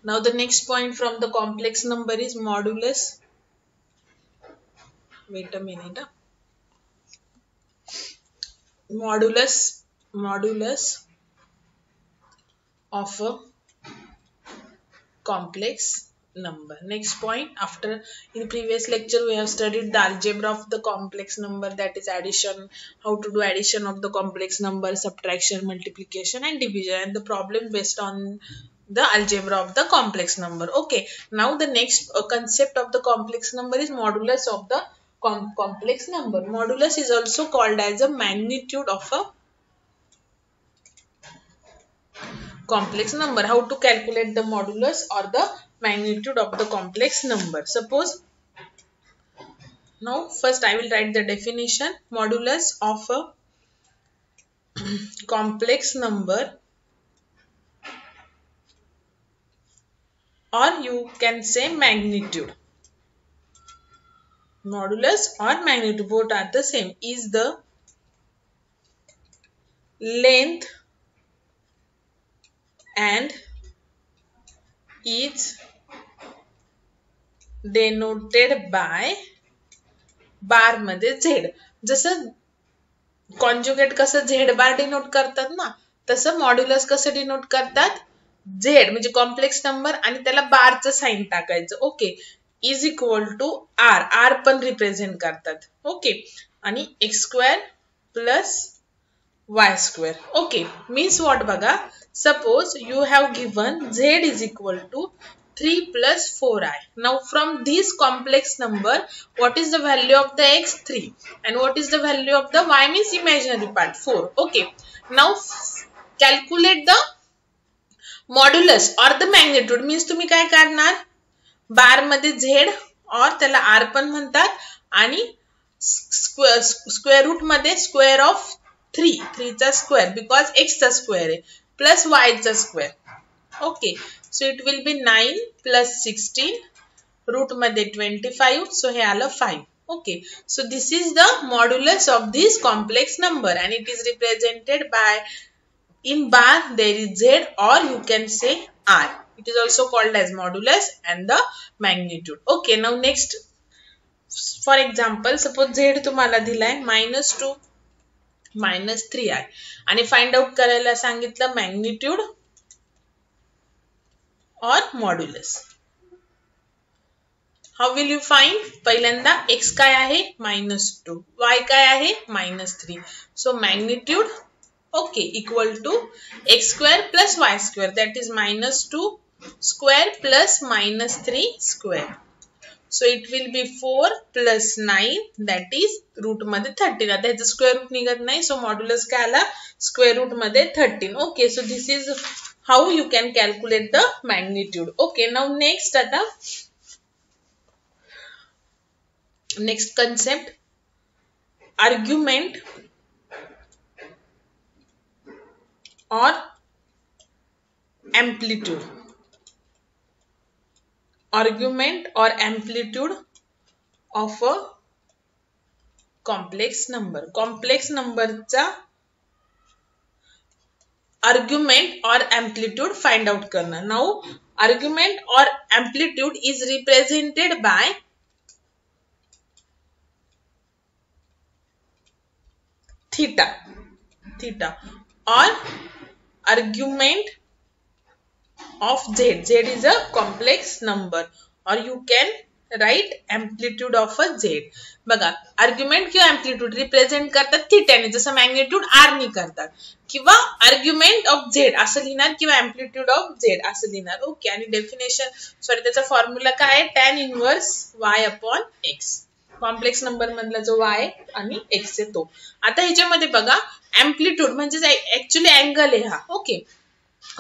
Now the next point from the complex number is modulus. Wait a minute. Modulus of a complex number. Next point, after in previous lecture we have studied the algebra of the complex number, that is addition, how to do addition of the complex number, subtraction, multiplication and division, and the problem based on the algebra of the complex number. Okay, now the next concept of the complex number is modulus of the complex number. Modulus is also called as a magnitude of a complex number. How to calculate the modulus or the magnitude of the complex number? Suppose, now first I will write the definition. Modulus of a complex number, or you can say magnitude. Modulus or magnitude, both are the same, is the length and is denoted by बार मध्ये Z. जसं conjugate कसं Z bar denote करतात ना, तसं modulus कसं denote करतात, Z म्हणजे complex number आणि त्याला बारचं साइन टाकायचं. Okay, is equal to r, r पण रिप्रेझेंट करतात. ओके, आणि x square plus y square. Okay, means what बघा, suppose you have given z is equal to 3 plus 4i. Now from this complex number, what is the value of the x? 3. And what is the value of the y? Means imaginary part, 4. Okay. Now calculate the modulus or the magnitude. Means तुम्ही काय करणार, बार मध्ये z और त्याला r पण म्हणतात आणि square root मध्ये स्क्वेअर ऑफ 3 चा स्क्वेअर, बिकॉज x चा स्क्वेअर आहे, प्लस y चा square. Okay, so it will be 9 plus 16, root मध्ये 25, so हे आलं 5. Okay, so this is the modulus of this complex number and it is represented by, in bar there is z or you can say r. It is also called as modulus and the magnitude. Okay, now next, for example, suppose z तुम्हाला दिलाय -2 -3i आणि find out करायला सांगितलं magnitude or modulus. How will you find? पहिल्यांदा x काय आहे -2, y काय आहे -3. So magnitude, okay, equal to x square plus y square, that is -2 square plus -3 square. So it will be 4 plus 9, that is root मध्ये 13. आता ह्याचं square route निघत नाही, so modulus काय आला, स्क्वेअर रूट मध्ये 13. Okay, so this is how you can calculate the magnitude. Okay, now next आता next concept, argument or amplitude. Argument or amplitude of a complex number. Complex number चा argument or amplitude find out करना. Now argument or amplitude is represented by theta or argument of z. Z is a complex number or you can write amplitude of a z. बघा, argument किंवा amplitude represent करतात थिटाने, जसं magnitude R नी करतात, किंवा argument of Z असं लिहिणार किंवा एम्प्लिट्यूड ऑफ झेड असं लिहिणार. ओके, आणि डेफिनेशन, सॉरी, त्याचा फॉर्म्युला काय आहे, tan inverse y upon x. Complex number मधला जो y आणि x आहे तो. आता ह्याच्यामध्ये बघा, एम्प्लिट्यूड म्हणजे ऍक्च्युअली अँगल आहे हा. ओके,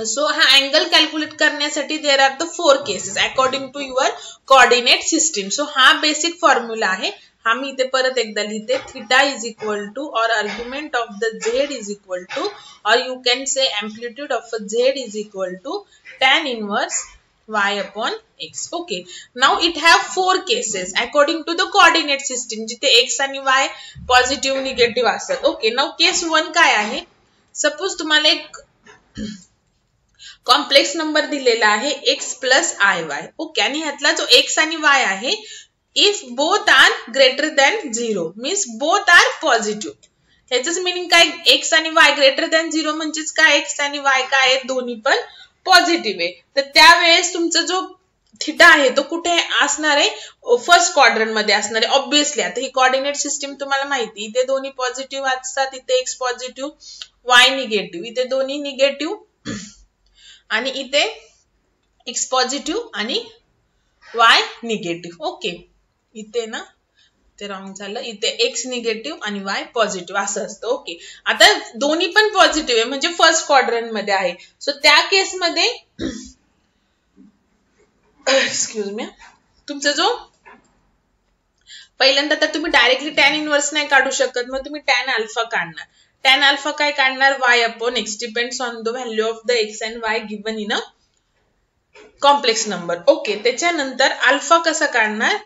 सो हा अँगल कॅल्क्युलेट करण्यासाठी there are the 4 cases according to your coordinate system. So हा बेसिक फॉर्म्युला आहे, हा मी इथे परत एकदा लिहिते. थीटा इज इक्वल टू और argument of the z is equal to, और you can say amplitude of z is equal to tan inverse y upon x. Okay, now it have 4 cases according to the coordinate system, जिथे x आणि y positive negative असतात. Okay, now केस 1 काय आहे, suppose तुम्हाला एक complex number दिलेला आहे x plus i y. Okay, आणि ह्यातला जो एक्स आणि वाय आहे, if both are greater than 0 means both are positive. ह्याच मिनिंग काय, एक्स आणि वाय ग्रेटर दॅन 0 म्हणजेच काय, एक्स आणि वाय काय आहेत, दोन्ही पण पॉझिटिव्ह आहे. तर त्यावेळेस तुमचा जो थिटा आहे तो कुठे असणार आहे, फर्स्ट क्वाड्रंट मध्ये असणार आहे ऑब्विसली. आता ही कोऑर्डिनेट सिस्टीम तुम्हाला माहिती, इथे दोन्ही पॉझिटिव्ह असतात, इथे एक्स पॉझिटिव्ह वाय निगेटिव्ह, इथे दोन्ही निगेटिव्ह आणि इथे एक्स पॉझिटिव्ह आणि वाय निगेटिव्ह. ओके, इथे ना ते रॉंग झालं, इथे एक्स निगेटिव्ह आणि वाय पॉझिटिव्ह असं असतं. ओके, आता दोन्ही पण पॉझिटिव्ह आहे म्हणजे फर्स्ट क्वाड्रंट मध्ये आहे. सो त्या केसमध्ये एक्सक्यूज मी, तुमचा जो पहिल्यांदा तर तुम्ही डायरेक्टली टॅन इनवर्स नाही काढू शकत, मग तुम्ही टॅन अल्फा काढणार. टॅन अल्फा काय काढणार, y upon x depends on the value of the x and y given in a complex number. Okay, त्याच्यानंतर अल्फा कसा काढणार,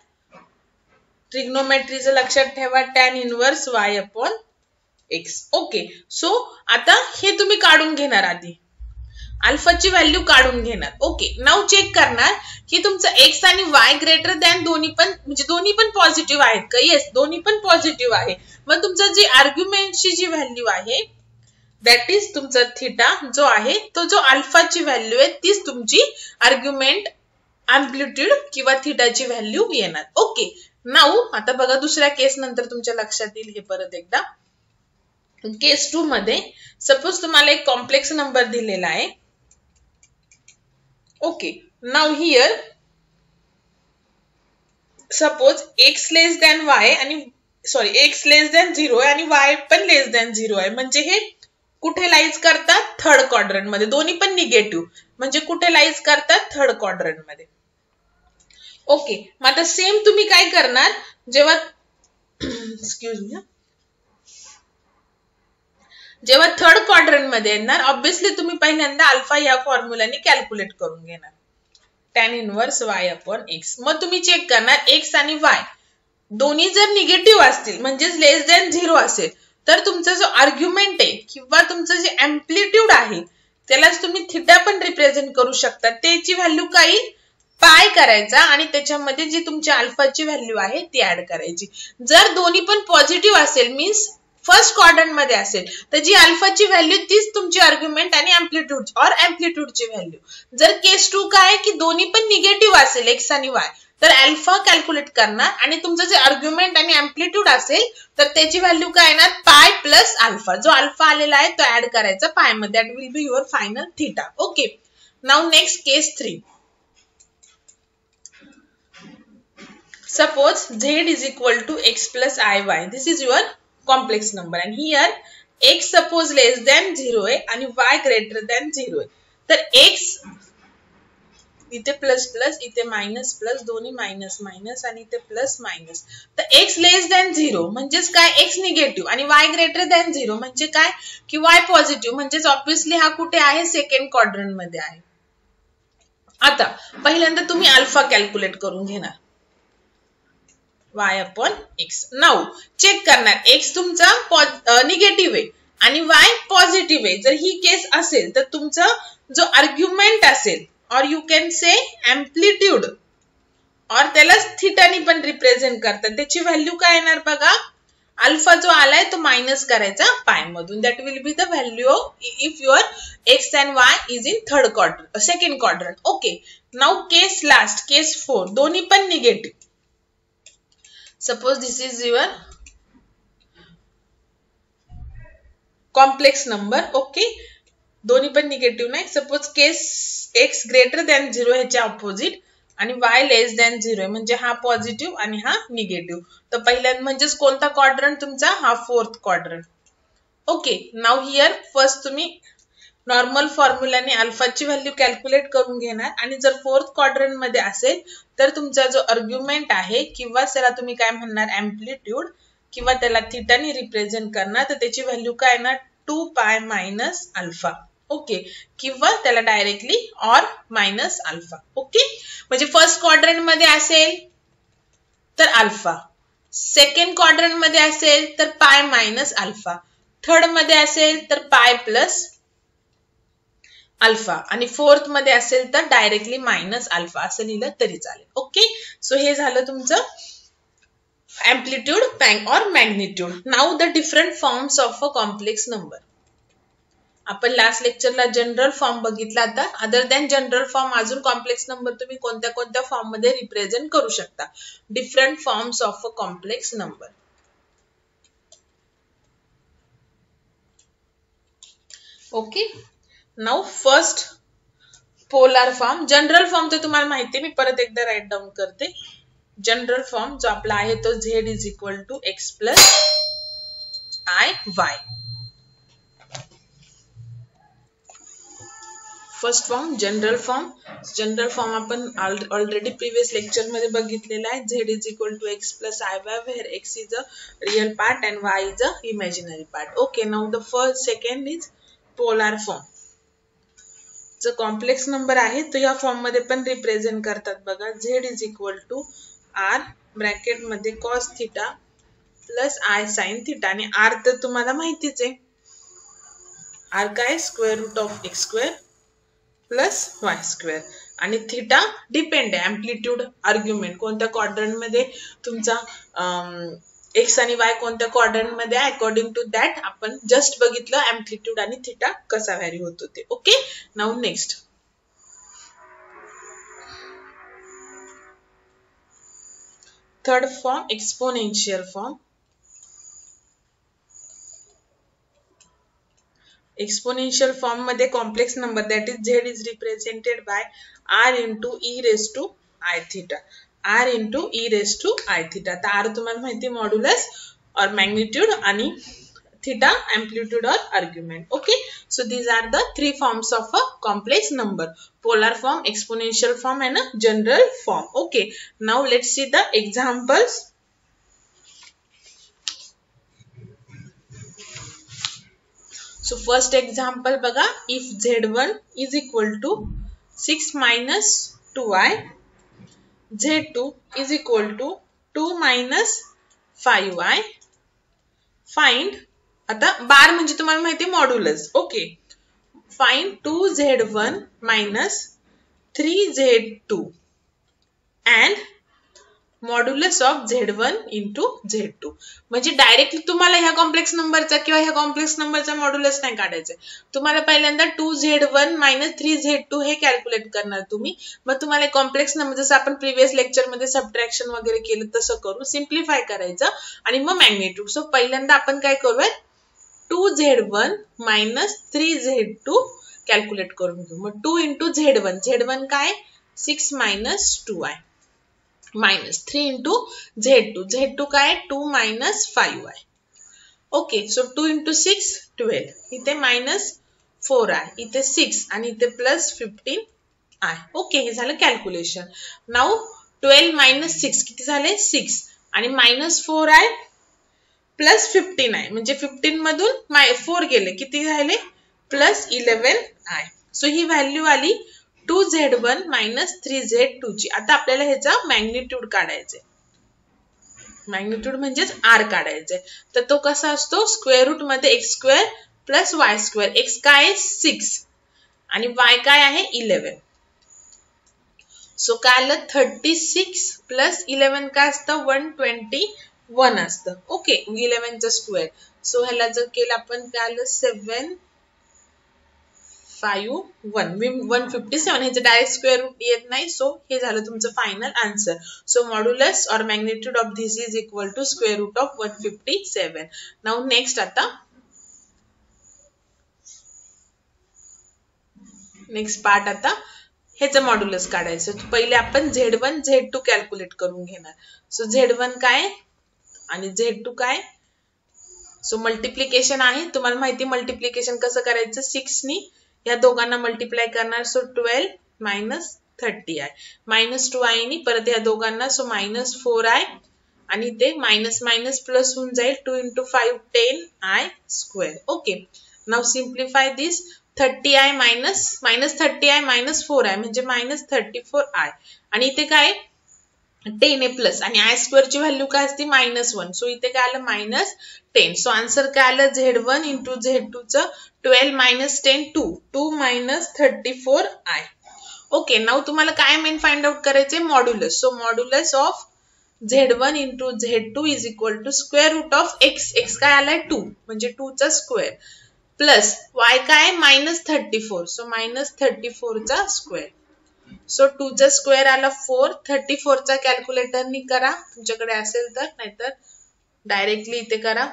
ट्रिग्नोमेट्रीचं लक्षात ठेवा, tan inverse y upon x. Okay, so आता हे तुम्ही काढून घेणार, आधी अल्फाची व्हॅल्यू काढून घेणार. ओके, नाव चेक करणार की तुमचं एक्स आणि वाय ग्रेटर दॅन दोन्ही पण म्हणजे दोन्ही पण पॉझिटिव्ह आहेत का. येस, दोन्ही पण पॉझिटिव्ह आहे. मग तुमचं जी आर्ग्युमेंटची जी व्हॅल्यू आहे दॅट इज तुमचा थिटा जो आहे, तो जो अल्फाची व्हॅल्यू आहे तीच तुमची आर्ग्युमेंट अँप्लिट्यूड किंवा थिटाची व्हॅल्यू येणार. ओके, नाव आता बघा दुसऱ्या केस नंतर तुमच्या लक्षात येईल हे परत एकदा. केस 2 मध्ये सपोज तुम्हाला एक कॉम्प्लेक्स नंबर दिलेला आहे. Okay, now here suppose x less than Y आणि एक्स लेस दॅन 0 आहे आणि वाय पण लेस दॅन 0 आहे, म्हणजे हे कुठे लाईज करतात, थर्ड क्वाड्रंट मध्ये. दोन्ही पण निगेटिव्ह म्हणजे कुठे लाईज करतात, थर्ड क्वाड्रंट मध्ये. ओके, मग आता सेम तुम्ही काय करणार, जेव्हा एक्सक्यूज मी, जेव्हा थर्ड क्वाड्रंट मध्ये येणार ऑब्विसली तुम्ही पहिल्यांदा अल्फा या फॉर्म्युलाने कॅल्क्युलेट करून घेणार, tan inverse y upon x. मग तुम्ही चेक करणार एक्स आणि वाय दोन्ही जर निगेटिव्ह असतील म्हणजेच लेस दॅन 0 असेल तर तुमचा जो आर्ग्युमेंट आहे किंवा तुमचं जे अँप्लिट्यूड आहे त्यालाच तुम्ही थिटा पण रिप्रेझेंट करू शकता. त्याची व्हॅल्यू काय, पाय करायचा आणि त्याच्यामध्ये जी तुमची अल्फाची व्हॅल्यू आहे ती ऍड करायची. जर दोन्ही पण पॉझिटिव्ह असेल मीन्स फर्स्ट क्वाड्रंट मध्ये असेल तर जी अल्फाची व्हॅल्यू तीच तुमची आर्ग्युमेंट आणि अँप्लिट्यूडची व्हॅल्यू. जर केस 2 काय की दोन्ही पण निगेटिव्ह असेल एक्स आणि वाय तर अल्फा कॅल्क्युलेट करणार आणि तुमचं जे आर्ग्युमेंट आणि अँप्लिट्यूड असेल तर त्याची व्हॅल्यू काय येणार, पाय प्लस अल्फा. जो अल्फा आलेला आहे तो ऍड करायचा पाय मध्ये, that will be your final theta. Okay, now next case 3. Suppose z is equal to x plus iy. This is your complex number and here x suppose less than 0 आहे आणि y greater than 0 आहे. तर x इथे plus plus इथे minus plus दोन्ही minus minus आणि इथे plus minus. तर x लेस दॅन 0 म्हणजेच काय, x निगेटिव्ह आणि y ग्रेटर दॅन 0 म्हणजे काय की y पॉझिटिव्ह म्हणजेच ऑब्विसली हा कुठे आहे, सेकंड क्वाड्रंट मध्ये आहे. आता पहिल्यांदा तुम्ही अल्फा कॅल्क्युलेट करून घेणार, y upon x. Now check करणार x तुमचा निगेटिव्ह आहे आणि y पॉझिटिव्ह आहे. जर ही केस असेल तर तुमचा जो आर्ग्युमेंट असेल और यू कॅन से अँप्लिट्यूड और त्याला थिटानी पण रिप्रेझेंट करतात, त्याची व्हॅल्यू काय येणार बघा, अल्फा जो आलाय तो मायनस करायचा पाय मधून, that will be the value if your x and y is in third quadrant, second quadrant. Okay, now case last, case 4, दोन्ही पण negative. Suppose this is your complex number. Okay, दोन्ही पण negative नाही. Suppose केस x greater than 0 ह्याच्या opposite आणि y less than 0 आहे म्हणजे हा पॉझिटिव्ह आणि हा निगेटिव्ह. तर पहिल्यांदा म्हणजेच कोणता क्वाड्रंट तुमचा, हा fourth quadrant. Okay, now here first तुम्ही नॉर्मल फॉर्म्युलाने अल्फाची व्हॅल्यू कॅल्क्युलेट करून घेणार आणि जर फोर्थ क्वाड्रंट मध्ये असेल तर तुमचा जो आर्ग्युमेंट आहे किंवा त्याला तुम्ही काय म्हणणार, अँप्लिट्यूड किंवा त्याला थिटानी रिप्रेझेंट करणार, तर त्याची व्हॅल्यू काय येणार, 2 पाय मायनस अल्फा. ओके, किंवा त्याला directly or minus alpha. Okay, म्हणजे फर्स्ट क्वाड्रंट मध्ये असेल तर अल्फा, सेकंड क्वाड्रंट मध्ये असेल तर पाय मायनस अल्फा, थर्ड मध्ये असेल तर पाय प्लस अल्फा आणि फोर्थ मध्ये असेल तर डायरेक्टली मायनस अल्फा असं लिहिलं तरी चालेल. ओके, सो हे झालं तुमचं amplitude or magnitude. Now the different forms of a complex number. आपण लास्ट लेक्चरला जनरल फॉर्म बघितला. आता अदर दॅन जनरल फॉर्म अजून कॉम्प्लेक्स नंबर तुम्ही कोणत्या कोणत्या फॉर्म मध्ये रिप्रेझेंट करू शकता. Different forms of a complex number. Okay, now first polar form. General form तर तुम्हाला माहिती आहे, मी परत एकदा राईट डाऊन करते. जनरल फॉर्म जो आपला आहे तो z is equal to x plus i y. First form general form. General form आपण ऑलरेडी प्रीवियस लेक्चर मध्ये बघितलेला आहे. z is equal to x plus i y where x is a real part and y is a imaginary part. Okay, now the first second is polar form. जो complex number आहे तो या form मध्ये पण represent करतात बघा. z is equal to r bracket मध्ये cos theta plus i sin theta. आणि r तर तुम्हाला माहितीच आहे, r काय square root of x square plus y square. आणि थिटा डिपेंड आहे एम्प्लिट्यूड आर्ग्युमेंट कोणत्या क्वाड्रंट मध्ये तुमचा एक्स आणि वाय कोणत्या क्वाड्रंट मध्ये आहे. अकॉर्डिंग टू दॅट आपण जस्ट बघितलं एम्प्लिट्यूड आणि थिटा कसा व्हॅरी होतो ते. Okay, now next third form exponential form. Exponential form मध्ये complex number that is z is represented by r into e raise to i theta. r into e raise to i theta. तर r तुम्हाला माहिती modulus or magnitude आणि theta amplitude or argument. Okay, so these are the three forms of a complex number. Polar form, exponential form and a general form. Okay, now let's see the examples. So first example बघा, if z1 is equal to 6 minus 2y, z2 is equal to 2 minus 5y, find. आता बार म्हणजे तुम्हाला माहिती आहे modulus. Okay, find 2z1 minus 3z2 and modulus of z1 into z2. म्हणजे directly तुम्हाला ह्या complex नंबरचा किंवा ह्या कॉम्प्लेक्स नंबरचा मॉड्युलस नाही काढायचा. तुम्हाला पहिल्यांदा 2z1 मायनस 3z2 हे कॅल्क्युलेट करणार तुम्ही. मग तुम्हाला कॉम्प्लेक्स नंबर जसं आपण प्रीवियस लेक्चर मध्ये सबट्रॅक्शन वगैरे केलं तसं करून सिम्प्लिफाय करायचं आणि मग मॅग्निट्यूड. सो पहिल्यांदा आपण काय करूया, 2z1 मायनस 3z2 कॅल्क्युलेट करून घेऊ. मग 2 इंटू z1, z1 काय 6 minus 2y minus 3 into z2, z2 काय 2 minus 5y. Okay, so 2 into 6 12, इथे minus 4i, इथे 6 आणि इथे प्लस 15i. ओके, हे झालं कॅल्क्युलेशन. नाउ 12 minus 6 किती झाले 6 आणि minus 4i प्लस 15i म्हणजे 15 मधून 4 गेले किती झाले प्लस 11i. सो ही व्हॅल्यू आली 2z1 मायनस 3z2 ची. आता आपल्याला ह्याचा मॅग्निट्यूड काढायचे. मॅग्निट्यूड म्हणजेच r काढायचे. तर तो कसा असतो, स्क्वेअर रूट मध्ये x square plus y square. x काय आहे 6 आणि y काय आहे 11. सो काय आलं 36 प्लस 11 काय असतं 121 असतं. ओके, 11 चा स्क्वेअर. सो ह्याला जर केलं आपण काय आलं 7 5 1 157. ह्याचं डायरेक्ट स्क्वेअर रूट येत नाही. सो हे झालं तुमचं final answer. So modulus or magnitude of this is equal to square root of 157. Now next, आता नेक्स्ट पार्ट. आता ह्याचं मॉड्युलस काढायचं. पहिले आपण z1 z2 कॅल्क्युलेट करून घेणार. सो z1 काय आणि z2 काय. सो मल्टिप्लिकेशन आहे, तुम्हाला माहिती मल्टिप्लिकेशन कसं करायचं, 6 नी या दोघांना मल्टिप्लाय करणार. So 12 minus 30i minus 2i नी परत या दोघांना. सो मायनस 4i आणि ते मायनस मायनस प्लस होऊन जाईल 2 into 5 10i square. Okay, now simplify this. 30i minus 30i minus 4i म्हणजे मायनस 34i आणि इथे काय 10 आहे प्लस आणि आय स्क्वेअर ची व्हॅल्यू काय असते -1. सो इथे काय आलं -10. सो आन्सर काय आलं Z1 इंटू Z2 चं 12 - 10 2. 2 - 34i. ओके, नाव तुम्हाला काय मेन फाइंड आउट करायचे modulus. So modulus of Z1 into Z2 is equal to square root of x. x काय आलाय 2 म्हणजे 2 चा स्क्वेअर प्लस y काय -34. सो -34 चा स्क्वेअर. सो 2 चा स्क्वेअर आला 4. 34 चा कॅल्क्युलेटरनी करा तुमच्याकडे असेल तर, नाहीतर डायरेक्टली इथे करा.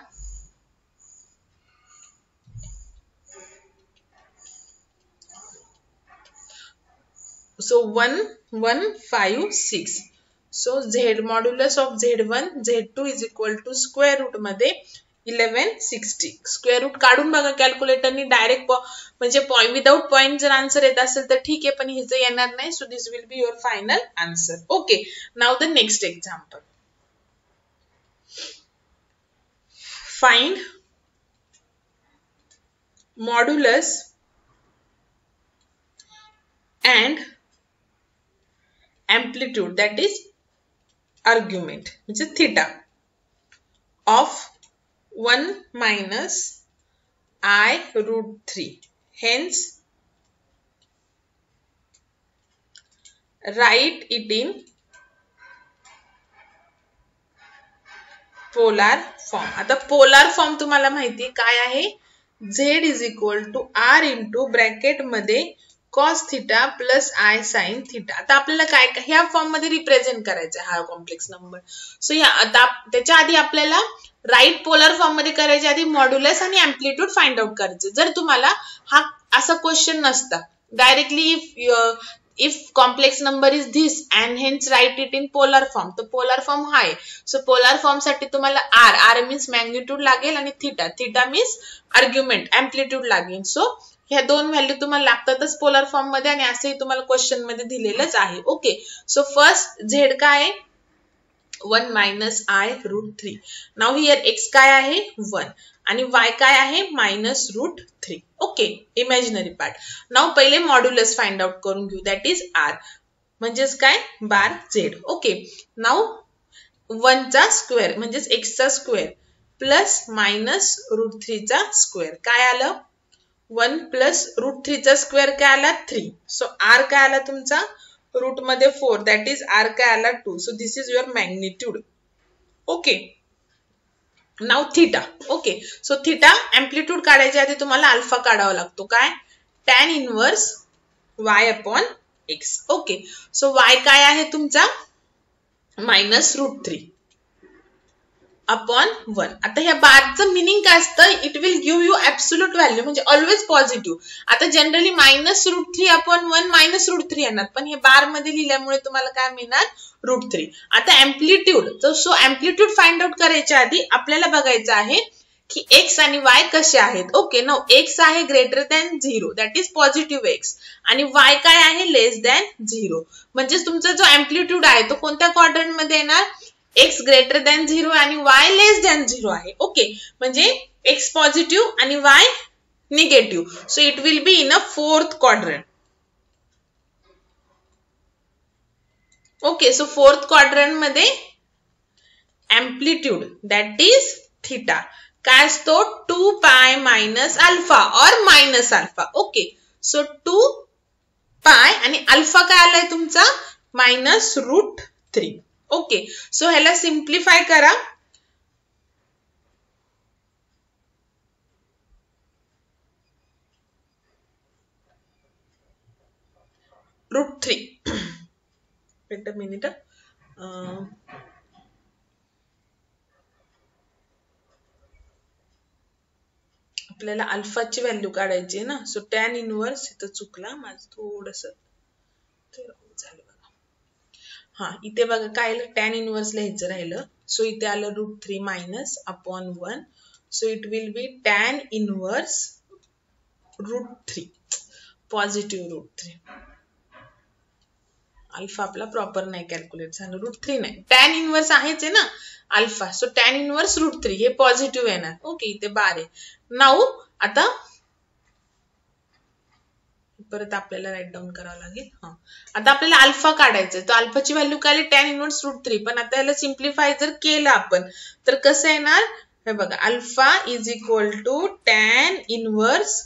So 1156. So Z modulus of Z1 Z2 is equal to square root मध्ये 1160. स्क्वेअर रूट काढून बघा कॅल्क्युलेटरनी डायरेक्ट, म्हणजे विदाउट पॉइंट जर आन्सर येत असेल तर ठीक आहे, पण हिचं येणार नाही. So this will be your final answer. Okay, now the next example. Find modulus and amplitude, that is argument, which is theta, of 1 minus I root 3. Hence, write it in polar form. आता polar form तुम्हाला माहिती काय आहे, Z is equal to R into bracket मध्ये cos theta plus I sin theta. आता आपल्याला काय ह्या फॉर्म मध्ये रिप्रेझेंट करायचं हा कॉम्प्लेक्स नंबर. सो आता त्याच्या आधी आपल्याला राईट पोलर फॉर्म मध्ये करायच्या आधी मॉड्युलस आणि अँप्लिट्यूड फाइंड आउट करायचं. जर तुम्हाला हा असा क्वेश्चन नसता directly if complex number is this and hence write it in polar form, तर पोलर फॉर्म हा आहे. सो पोलर फॉर्म साठी तुम्हाला R मीन्स मॅग्निट्यूड लागेल आणि थीटा मीन्स आर्ग्युमेंट अँप्लिट्यूड लागेल. सो ह्या दोन व्हॅल्यू तुम्हाला लागतातच पोलर फॉर्म मध्ये आणि असंही तुम्हाला क्वेश्चन मध्ये दिलेलंच आहे. ओके, सो फर्स्ट Z काय आहे 1 minus I root 3. Now here x काय आहे 1 आणि y काय आहे -√3. Okay, imaginary part. नाउ पहिले मॉड्युलस फाइंड आउट करून घेऊ, दॅट इज R म्हणजेच काय बार Z. ओके, नाउ 1 चा स्क्वेअर म्हणजेच x चा स्क्वेअर प्लस -√3 चा स्क्वेअर काय आलं 1 प्लस √3 चा स्क्वेअर काय आला 3. सो R काय आला तुमचा रूट मध्ये 4, दॅट इज R काय आला 2. So this is your magnitude. Okay, now theta. Okay, so theta amplitude काढायच्या आधी तुम्हाला अल्फा काढावा लागतो, काय tan inverse y upon x. Okay, so y काय आहे तुमचा -√3 अपॉन 1. आता ह्या बारचं मिनिंग काय असतं, it will give you absolute value म्हणजे ऑलवेज पॉझिटिव्ह. आता जनरली -√3 अपॉन 1 -√3 येणार, पण हे बार मध्ये लिहिल्यामुळे तुम्हाला काय मिळणार √3. आता amplitude, so amplitude find out करायच्या आधी आपल्याला बघायचं आहे की x आणि y कसे आहेत. ओके, नाउ x आहे greater than 0, that is positive x आणि y काय आहे लेस दॅन 0. म्हणजे तुमचा जो अँप्लिट्यूड आहे तो कोणत्या क्वाड्रंट मध्ये येणार, x ग्रेटर दॅन 0 आणि y लेस दॅन 0 आहे. ओके, म्हणजे x पॉझिटिव्ह आणि y negative. So it will be in a fourth quadrant. Okay, so fourth quadrant मध्ये अँप्लिट्यूड दॅट इज थीटा काय असतो 2 pi minus alpha or minus alpha. Okay, so 2 पाय आणि alpha काय आलाय तुमचा -√3. ओके, सो ह्याला सिम्प्लिफाय करा. √3. Weight a minute. आपल्याला अल्फाची व्हॅल्यू काढायची आहे ना. सो tan इनवर्स इथं चुकला माझं थोडस झालं बघा. हा, इथे बघा काय tan इनवर्स लिहायचं राहिलं. सो इथे आलं √3 minus upon 1. So it will B tan inverse √3 positive √3. Alpha आपला प्रॉपर नाही कॅल्क्युलेट झालं, √3 नाही, tan इनवर्स आहेच आहे ना अल्फा. सो tan इनवर्स √3 हे पॉझिटिव्ह येणार. ओके, इथे बार आहे. नाउ आता परत आपल्याला राईट डाऊन करावं लागेल. आता आपल्याला अल्फा काढायचं, तर अल्फाची व्हॅल्यू काय आली tan इनवर्स √3. पण आता याला सिम्प्लिफाय जर केलं आपण तर कसं येणार, हे बघा, alpha is equal to tan inverse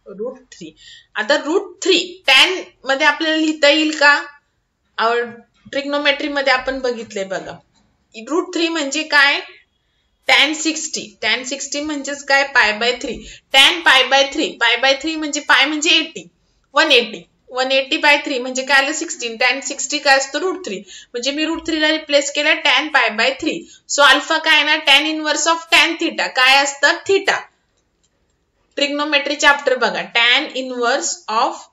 √3. आता √3 tan मध्ये आपल्याला लिहिता येईल का? ट्रिग्नोमेट्री मध्ये आपण बघितलंय बघा, √3 म्हणजे काय, tan 60. tan 60 म्हणजेच काय, π/3. tan π/3 म्हणजे पाय म्हणजे 80, 180/3 म्हणजे काय आलं 16. tan 60 काय असतं √3, म्हणजे मी √3 ला रिप्लेस केलं tan π/3. सो अल्फा काय ना tan inverse of tan theta काय असतं, थिटा. ट्रिग्नोमेट्री चॅप्टर बघा, tan inverse of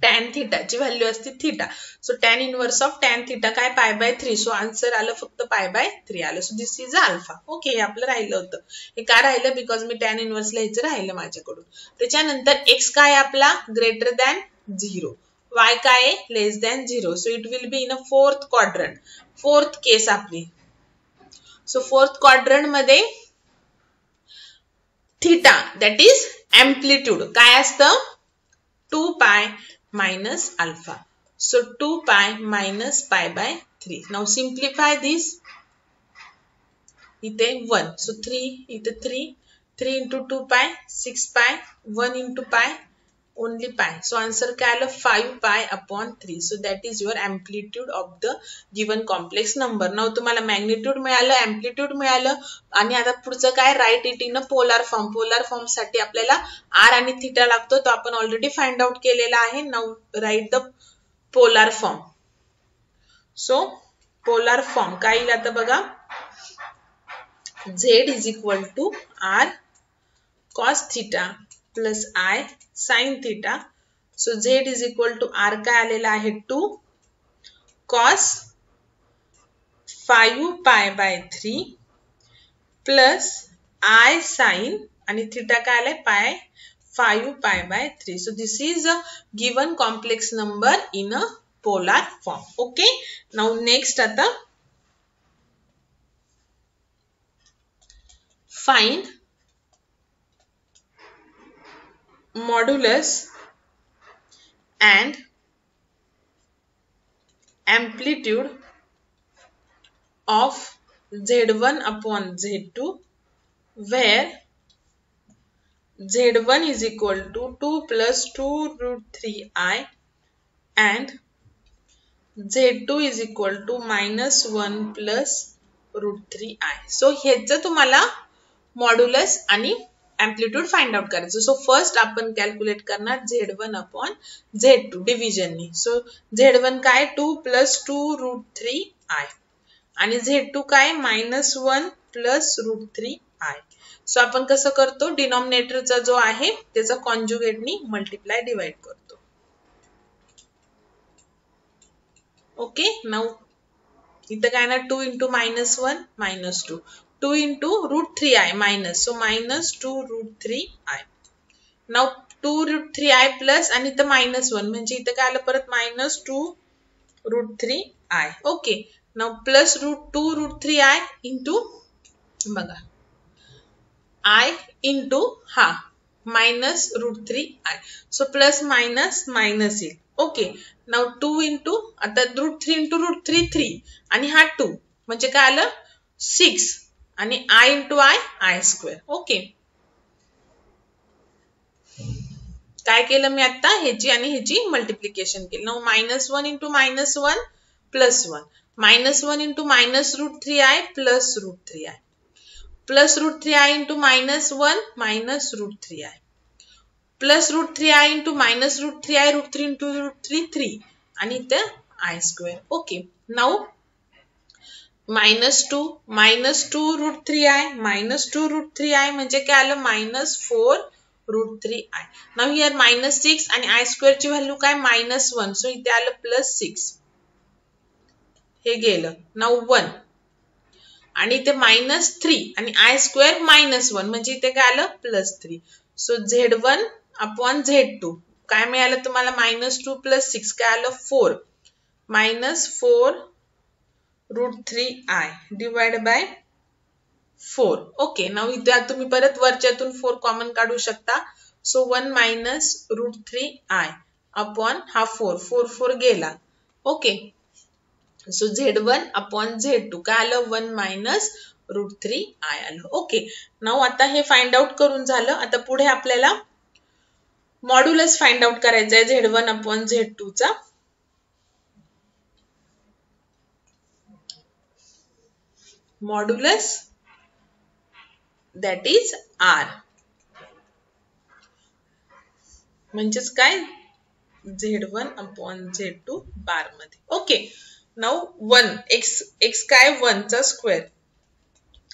tan theta ची व्हॅल्यू असते theta. So tan inverse of tan theta काय π/3. सो आन्सर आलं फक्त π/3 आलं. So this is alpha. Okay, हे आपलं राहिलं होतं. हे काय राहिलं, बिकॉज मी tan इनवर्स लिहायचं राहिलं माझ्याकडून. त्याच्यानंतर x काय आपला ग्रेटर दॅन 0, y काय less than 0. So it will be in a fourth quadrant, fourth case आपली. सो फोर्थ क्वाड्रंट मध्ये थिटा दॅट इज एम्प्लिट्यूड काय असतं, 2π minus alpha. So 2π minus π/3. Now simplify this. इथे 1. So 3, इथे 3. 3 into 2π, 6π. 1 into π, only π. So answer काय आलं, 5π/3. So that is your amplitude of the given complex number. Now तुम्हाला magnitude मिळालं, amplitude मिळालं, आणि आता पुढचं काय, write it in a polar form. Polar form साठी आपल्याला r आणि थीटा लागतो, तो आपण ऑलरेडी फाइंड आउट केलेला आहे. Now write the polar form. So polar form काय येईल आता बघा, z is equal to r cos theta plus I sin theta. So z is equal to r काय आलेला आहे 2 cos 5π/3 प्लस I sin आणि थीटा काय आलाय pi 5π/3. So this is a given complex number in a polar form. Okay, now next आता find modulus and amplitude of z1 upon z2 where z1 is equal to 2 plus 2 √3i and z2 is equal to minus 1 plus √3i. So ह्याचं तुम्हाला modulus आणि amplitude find out करायचं. So first आपण calculate करणार z1 upon z2 division ने. So z1 काय 2 plus 2 √3i आणि z2 काय -1 plus √3i. सो आपण कसं करतो, डिनॉमिनेटरचा जो आहे त्याचा कॉन्जुगेटनी मल्टिप्लाय डिवाइड करतो. ओके, नाउ इथं काय ना 2 into -1 -2, 2 into √3i minus, so minus 2 √3i. Now 2 √3i plus आणि इथं -1 म्हणजे इथं काय आलं परत -2 √3i. Okay, now plus 2 √3i into बघा I into हा minus √3i. So plus minus minus येईल. ओके, now 2 into आता √3 into √3 3 आणि हा 2 म्हणजे काय आलं 6 आणि I into I square. Okay, काय केलं मी आता ह्याची आणि ह्याची मल्टिप्लिकेशन केली. Now -1 into -1 plus 1, -1 into minus √3i plus √3i plus √3i into -1 minus √3i plus √3i into minus √3i √3 into √3 3 आणि इथे I square. Okay, now -2 √3i -2 √3i म्हणजे काय आलं -4 √3i. नाउ हियर -6 आणि I square ची value काय -1. So इथे आलं +6, हे गेलं. नाउ 1 आणि इथे -3 आणि I square -1 म्हणजे इथे काय आलं +3. सो z1 अपॉन z2 काय मिळालं तुम्हाला -2 + 6 काय आलं 4 -4 √3i divide by 4. Okay, now इथे तुम्ही परत वरच्यातून 4 कॉमन काढू शकता. सो 1 मायनस √3i अपॉन हा 4 गेला. Okay, so Z1 upon Z2 काय आलं 1 मायनस √3i आलं. ओके, नाऊ आता हे फाइंड आउट करून झालं. आता पुढे आपल्याला मॉड्युलस फाइंड आउट करायचं आहे Z1 अपॉन Z2 चा. मॉड्युलस दॅट इज R म्हणजेच काय Z1 अपॉन Z2 बार मध्ये. ओके, नाउ 1 x काय 1 चा स्क्वेअर,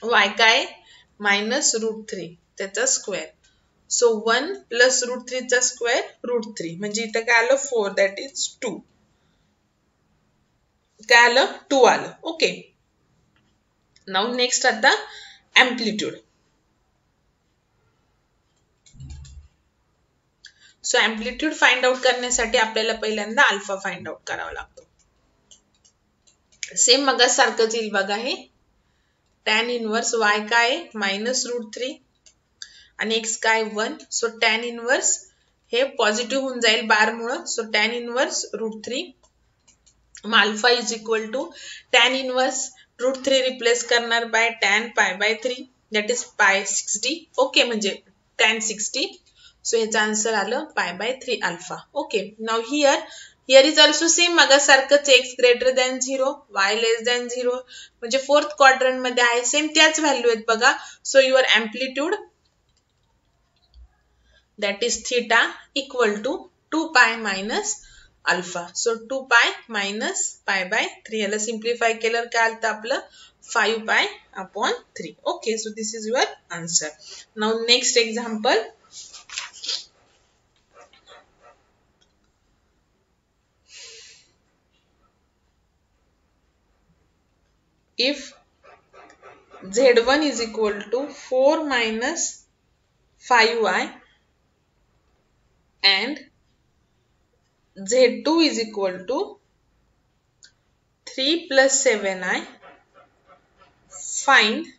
y काय मायनस √3 त्याचा स्क्वेअर. सो 1 प्लस √3 चा स्क्वेअर √3 म्हणजे इथं काय आलं 4 दॅट इज 2. काय आलं 2 आलं. ओके, नाउ नेक्स्ट आता amplitude. So amplitude find out करण्यासाठी आपल्याला पहिल्यांदा अल्फा फाइंड आउट करावा लागतो. सेम मगा सारखंच येईल बघा. हे tan इनवर्स y काय मायनस √3 आणि x काय 1. सो tan इनवर्स हे पॉझिटिव्ह होऊन जाईल बार मुळे. सो tan इनवर्स √3 मग alpha is equal to tan inverse √3 replace करणार by tan π/3 that is π/60. Okay, म्हणजे tan 60. सो ह्याचा आन्सर आलं π/3 alpha. Okay, now here is also same मगा सारखंच x greater than 0 y less than 0 म्हणजे fourth quadrant मध्ये आहे. सेम त्याच व्हॅल्यू आहेत बघा. So your amplitude that is theta equal to 2π minus alpha. So 2π minus π/3 याला सिम्प्लिफाय केलं काय आलं आपलं 5π/3. Okay, so this is your answer. Now next example. If Z1 is equal to 4 minus 5y and Z2 is equal to 3 plus 7i, find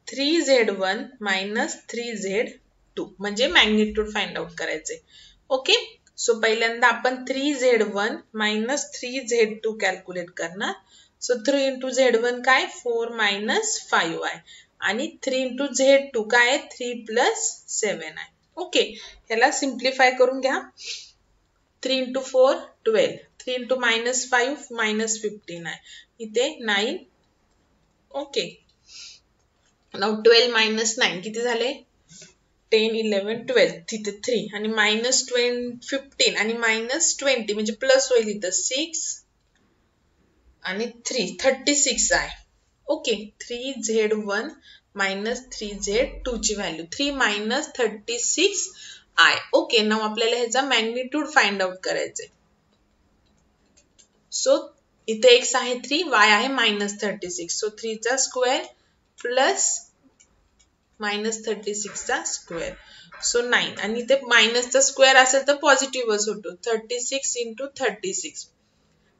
3Z1 minus 3Z2 म्हणजे magnitude find out करायचे. Okay, so पहिल्यांदा आपण 3Z1 minus 3Z2 calculate करणार. So 3 into Z1 काय 4 minus 5y आणि 3 into Z2 काय 3 plus 7i. Okay, ह्याला simplify करून घ्या. 3 इंटू 4 12, 3 इंटू मायनस 5 मायनस 15 आहे इथे 9. ओके, नाउ 12 मायनस 9 किती झाले 10 11 12 तिथे 3 आणि मायनस 15 आणि मायनस 20 म्हणजे प्लस होईल इथं 6 आणि 3 36 आहे. ओके, 3Z1 मायनस 3Z2 ची व्हॅल्यू 3 मायनस 36 आहे. ओके, नाउ आपल्याला ह्याचा मॅग्निट्यूड फाइंड आउट करायचे. सो इथे x आहे 3 y आहे मायनस 36. सो 3 चा स्क्वेअर प्लस मायनस 36 चा स्क्वेअर. सो 9 आणि इथे मायनसचा स्क्वेअर असेल तर पॉझिटिव्हच होतो. 36 इंटू 36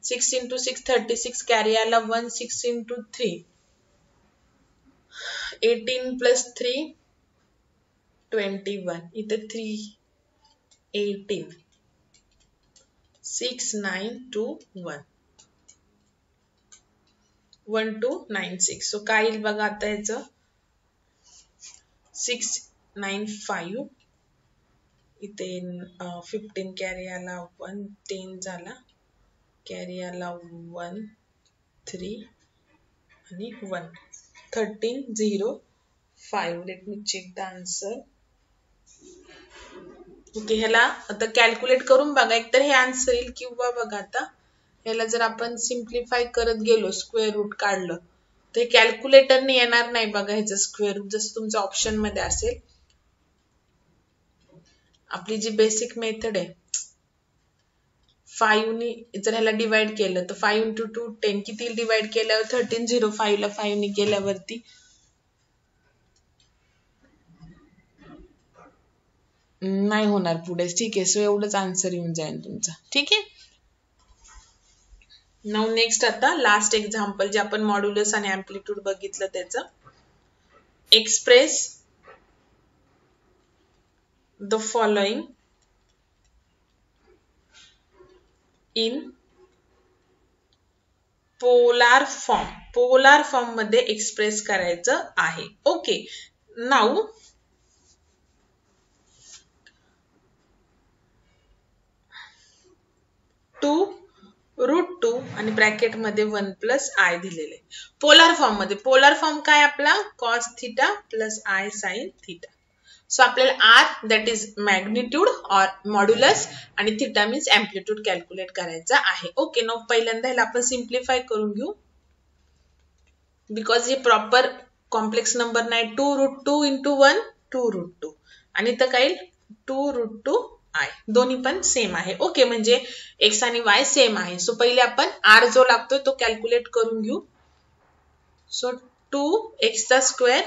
6 into 6 36 carry आला 1 6 into 3 18 plus 3 21 इथे 3 18 6 9 2 1 1 2 9 6. सो काय येईल बघा आता याचं 6 9 5 इथे 15 कॅरी आला 1 10 झाला कॅरी आला 1 3 आणि 1 13 0 5. Let me check the answer. Okay, ह्याला आता कॅल्क्युलेट करून बघा. एकतर हे आन्सर येईल किंवा बघा आता ह्याला जर आपण सिम्प्लिफाय करत गेलो स्क्वेअर रूट काढलं तर हे कॅल्क्युलेटरने येणार नाही बघा ह्याचं स्क्वेअर रूट. जसं तुमच्या ऑप्शन मध्ये असेल आपली जी बेसिक मेथड आहे 5 ने जर ह्याला डिवाइड केलं तर 5 into 2 10 किती डिवाइड केल्यावर 13 0 5 ला 5 ने केल्यावरती नाही होणार पुढे. ठीक आहे, सो एवढंच आन्सर येऊन जाईल तुमचा. ठीक आहे, नाउ नेक्स्ट आता लास्ट एक्झाम्पल जे आपण मॉड्युलस आणि एम्प्लिट्यूड बघितलं त्याचं. Express the following in polar form मध्ये एक्सप्रेस करायचं आहे. ओके, नाउ 2√2 आणि ब्रॅकेट मध्ये 1 प्लस आय दिलेले. पोलार फॉर्म मध्ये, पोलार फॉर्म काय आपला cos theta plus i sine theta. So आपल्याला r that is magnitude or modulus आणि थिटा मीन्स एम्प्लिट्यूड कॅल्क्युलेट करायचा आहे. ओके, नाउ पहिल्यांदा ह्याला आपण सिम्प्लिफाय करून घेऊ बिकॉज हे प्रॉपर कॉम्प्लेक्स नंबर नाही. 2√2 इंटू 1 2√2 आणि इथं काय 2√2 आय, दोन्ही पण सेम आहे. ओके, म्हणजे एक्स आणि वाय सेम आहे. सो पहिले आपण आर जो लागतोय तो कॅल्क्युलेट करून घेऊ. सो 2x चा स्क्वेअर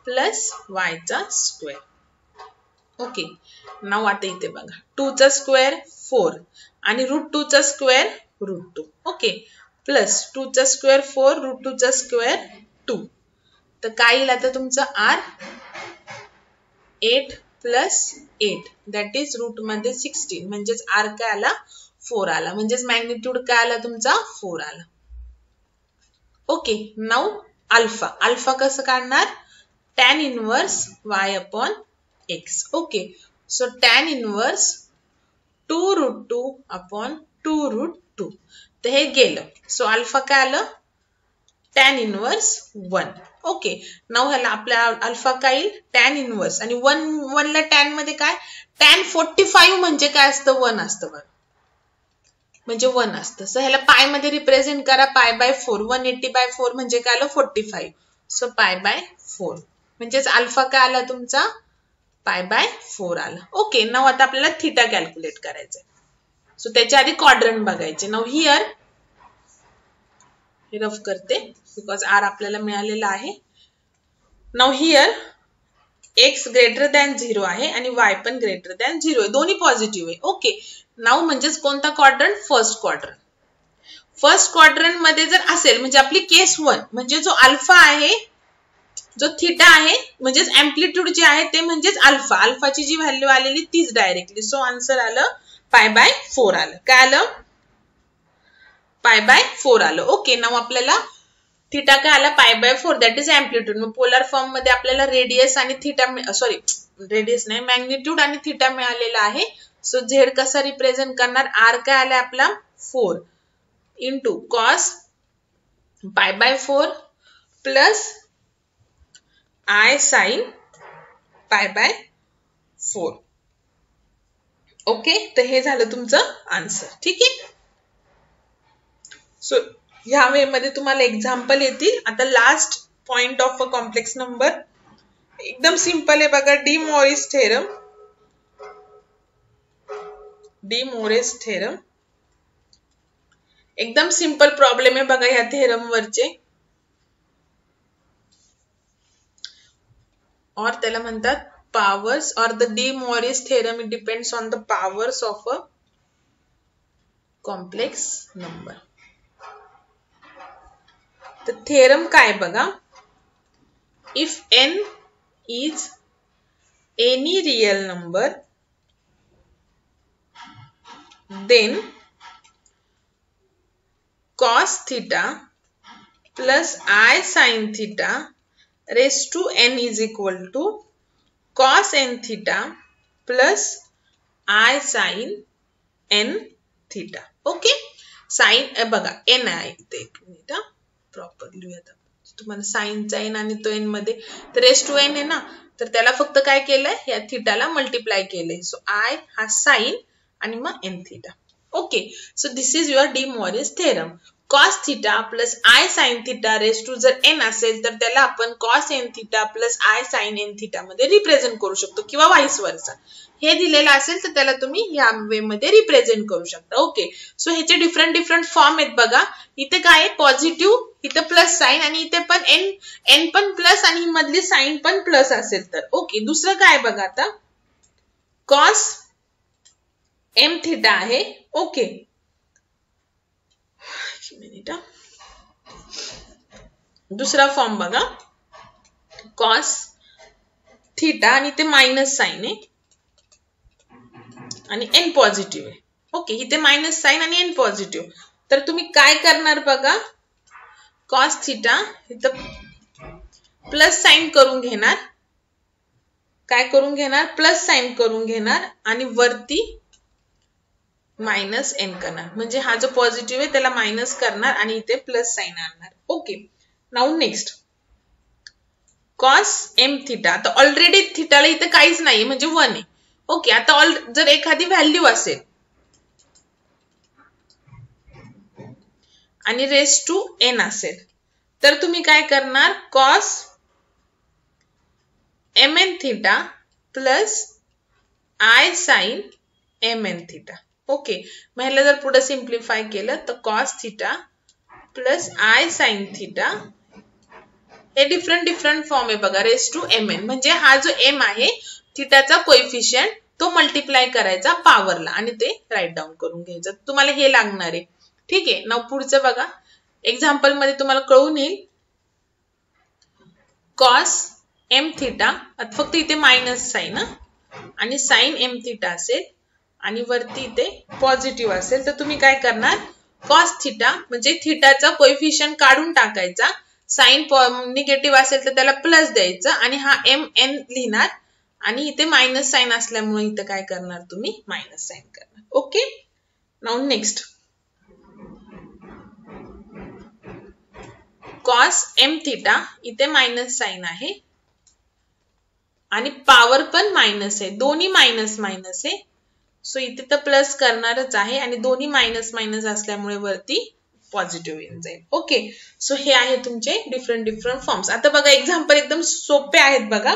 प्लस y चा स्क्वेअर. ओके, नाउ आता इथे बघा 2 चा स्क्वेअर 4 आणि √2 चा स्क्वेअर √2. ओके, प्लस 2 चा स्क्वेअर 4 √2 चा स्क्वेअर 2. तर काय येईल आता तुमचं r 8 plus 8 that is root मध्ये 16 म्हणजेच आर काय आला 4 आला, म्हणजेच मॅग्निट्यूड काय आला तुमचा 4 आला. ओके, नाउ अल्फा कसं काढणार tan inverse y upon x. Okay, so tan inverse 2√2 upon 2√2. तर हे गेलं. सो अल्फा काय आलं tan इनवर्स 1. ओके, नाउ ह्याला आपल्या अल्फा काय येईल tan इनवर्स आणि 1 ला tan मध्ये काय tan 45 म्हणजे काय असतं 1 असतं बघा, म्हणजे 1 असतं. सो ह्याला पाय मध्ये रिप्रेझेंट करा पाय बाय 4. 180/4 म्हणजे काय आलं 45. सो पाय बाय 4 म्हणजेच अल्फा काय आला तुमचा पाय बाय 4 आला. ओके, नाउ आता आपल्याला थिटा कॅल्क्युलेट करायचंय. सो त्याच्या आधी क्वाड्रंट बघायचे. नाउ हियर हे रफ करते बिकॉज आर आपल्याला मिळालेला आहे. Now here x greater than 0 आहे आणि y पण ग्रेटर दॅन 0 आहे, दोन्ही पॉझिटिव्ह आहे. ओके, नाउ म्हणजेच कोणता quadrant first quadrant. First quadrant मध्ये जर असेल म्हणजे आपली केस 1 म्हणजे जो अल्फा आहे जो थिटा आहे म्हणजेच एम्प्लिट्यूड जे आहे ते म्हणजेच अल्फाची जी व्हॅल्यू आलेली तीच डायरेक्टली. सो आन्सर आलं पाय बाय 4 आलं. काय आलं पाय बाय 4 आलं. ओके, नाउ आपल्याला थिटा काय आला pi by 4 that is amplitude. मग पोलर फॉर्म मध्ये आपल्याला रेडियस आणि थिटा रेडियस नाही मॅग्निट्यूड आणि थिटा मिळालेला आहे. सो झेड कसा रिप्रेझेंट करणार आर काय आला आपला 4 into cos pi by 4 plus i sine pi by 4. Okay, तर हे झालं तुमचं आन्सर. ठीक आहे. सो ह्या वे मध्ये तुम्हाला एक्झाम्पल येतील. आता last point of a complex number एकदम सिंपल आहे बघा. डी मोरिस थेरम एकदम सिंपल प्रॉब्लेम आहे बघा ह्या थेरम वरचे, और त्याला म्हणतात powers or the De Moivre theorem. It depends on the powers of a complex number. The theorem काय बघा, if n is any real number then cos theta plus I sin theta raised to n is equal to cos n theta plus I sin n theta. Okay, sine बघा n आहे इथे, एक minute proper लिहूया. तुम्हाला साइनचा n आणि तो n मध्ये तर रेस टू n आहे ना, तर त्याला फक्त काय केलंय या थिटाला मल्टिप्लाय केलंय. सो I हा साइन आणि मग n theta. Okay, so this is your de Moivre theorem. cos theta plus I sin theta raised to जर n असेल तर त्याला आपण cos n theta plus I sin n theta मध्ये रिप्रेझेंट करू शकतो किंवा वाइस वर्सा. हे दिलेलं असेल तर त्याला तुम्ही या वे मध्ये रिप्रेझेंट करू शकता. ओके, सो ह्याचे डिफरंट फॉर्म आहेत बघा. इथे काय आहे पॉझिटिव्ह, इथे प्लस साइन आणि इथे पण n पण प्लस आणि ही मधली साइन पण प्लस असेल तर. ओके, दुसरं काय बघा आता cos m theta आहे. ओके, दुसरा फॉर्म बघा cos थीटा आणि ते मायनस साइन आहे. आणि n पॉझिटिव्ह आहे. ओके, इथे मायनस साइन आणि n पॉझिटिव्ह. तर तुम्ही काय करणार बघा, कॉस थिटा इथं प्लस साइन करून घेणार. काय करून घेणार, प्लस साइन करून घेणार आणि वरती मायनस n करणार. म्हणजे हा जो पॉझिटिव्ह आहे त्याला मायनस करणार आणि इथे प्लस साइन आणणार. Okay, now next cos m theta. आता ऑलरेडी थिटाला इथे काहीच नाही म्हणजे 1 आहे. ओके, आता जर एखादी व्हॅल्यू असेल आणि रेस टू n असेल तर तुम्ही काय करणार, cos mn theta plus i sine mn theta. Okay, मग ह्याला जर पुढे सिम्प्लिफाय केलं तर cos theta plus i sine theta, हे डिफरंट फॉर्म आहे बघा, रेस टू mn. म्हणजे हा जो m आहे थिटाचा कोएफिशियंट तो मल्टिप्लाय करायचा पॉवरला आणि ते राईट डाऊन करून घ्यायचं. तुम्हाला हे लागणार आहे. ठीक आहे, नाव पुढचं बघा, एक्झाम्पल मध्ये तुम्हाला कळून येईल. कॉस m थिटा, फक्त इथे मायनस साइन आणि साइन m थिटा असेल आणि वरती इथे पॉझिटिव्ह असेल तर तुम्ही काय करणार, कॉस थिटा म्हणजे थिटाचा कोएफिशियंट काढून टाकायचा, साइन निगेटिव्ह असेल तर त्याला प्लस द्यायचं आणि हा mn लिहिणार आणि इथे मायनस साइन असल्यामुळे इथे काय करणार तुम्ही, मायनस साइन करणार. Okay, now next cos m theta, इथे मायनस साइन आहे आणि पॉवर पण मायनस आहे, दोन्ही मायनस मायनस आहे. सो इथे तर प्लस करणारच आहे आणि दोन्ही मायनस मायनस असल्यामुळे वरती पॉझिटिव्ह येऊन जाईल. ओके, सो हे आहे तुमचे डिफरंट फॉर्म्स. आता बघा एक्झाम्पल एकदम सोपे आहेत बघा.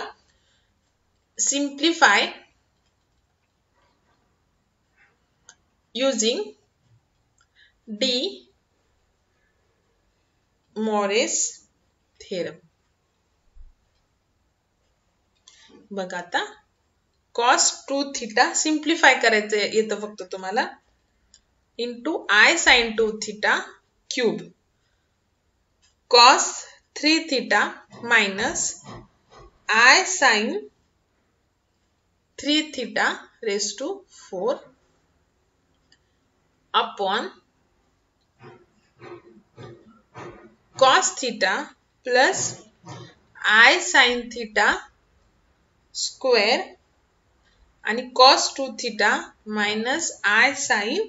Simplify using D Morris theorem. बघा आता कॉस 2 थिटा सिम्प्लिफाय करायचं येतं फक्त तुम्हाला, into i sine 2 theta cube, cos 3 theta minus i sine 3 theta raise to 4 upon cos theta plus i sine theta square आणि cos 2 theta minus i sine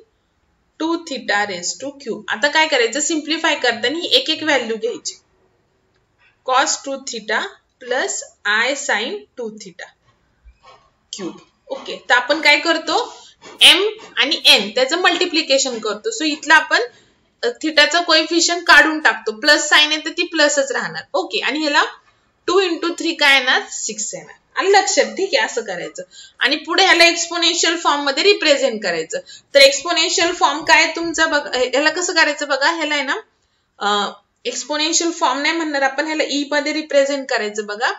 2 theta raise to cube. आता काय करायचं, simplify करताना ही एक एक value घ्यायची. Cos 2 theta plus i sine 2 theta cube. Okay, तर आपण काय करतो, m आणि n त्याचं मल्टिप्लिकेशन करतो. सो इथला आपण थिटाचा कोएफिशियंट काढून टाकतो, प्लस साइन आहे तर ती प्लसच राहणार. ओके, आणि ह्याला 2 × 3 काय येणार, 6 येणार. आणि लक्षात, ठीक आहे, असं करायचं. आणि पुढे ह्याला एक्सपोनेन्शियल फॉर्म मध्ये रिप्रेझेंट करायचं. तर एक्सपोनेन्शियल फॉर्म काय तुमचा बघा, ह्याला कसं करायचं बघा, ह्याला आहे ना एक्सपोनेन्शियल फॉर्म नाही म्हणणार आपण, ह्याला ई मध्ये रिप्रेझेंट करायचं बघा.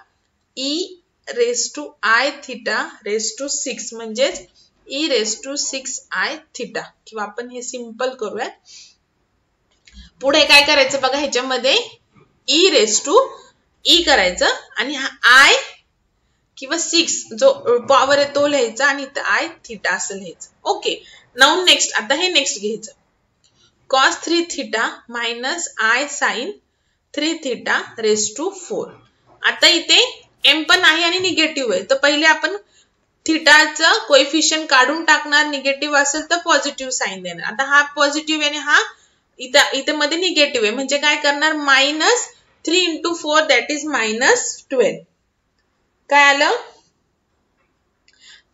E raise to i theta raise to 6 म्हणजेच E raise to 6i theta, किंवा आपण हे सिंपल करूया. पुढे काय करायचं बघा, ह्याच्यामध्ये ई रेस टू ई करायचं आणि हा i किंवा 6 जो पॉवर आहे तो लिहायचा आणि इथं i थिटा असं लिहायचं. ओके, नाउ नेक्स्ट, आता हे नेक्स्ट घ्यायचं, cos 3 theta minus i sine 3 theta raise to 4. आता इथे m पण आहे आणि निगेटिव्ह आहे, तर पहिले आपण थिटाचं कोएफिशियंट काढून टाकणार, निगेटिव्ह असेल तर पॉझिटिव्ह साइन देणार. आता हा पॉझिटिव्ह आहे आणि हा इथे मध्ये निगेटिव्ह आहे, म्हणजे काय करणार, मायनस 3 × 4 दॅट इज मायनस 12. काय आलं,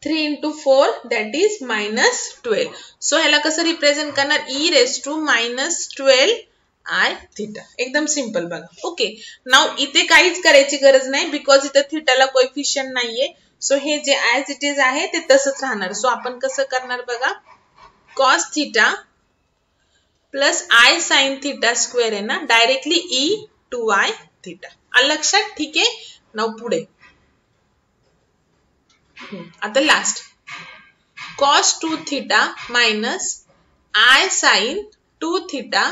3 × 4 दॅट इज मायनस 12. सो ह्याला कसं रिप्रेझेंट करणार, e raise to minus 12i theta. एकदम सिंपल बघा. ओके, नाउ इथे काहीच करायची गरज नाही, बिकॉज इथे थिटाला कोएफिशियंट नाहीये. सो हे जे ऍज इट इज आहे ते तसंच राहणार. सो आपण कसं करणार बघा, cos theta plus i sine theta square आहे ना, डायरेक्टली ई 2i थिटा. आलं लक्षात, ठीक आहे. नाउ पुढे आता last, cos 2 theta minus i sine 2 theta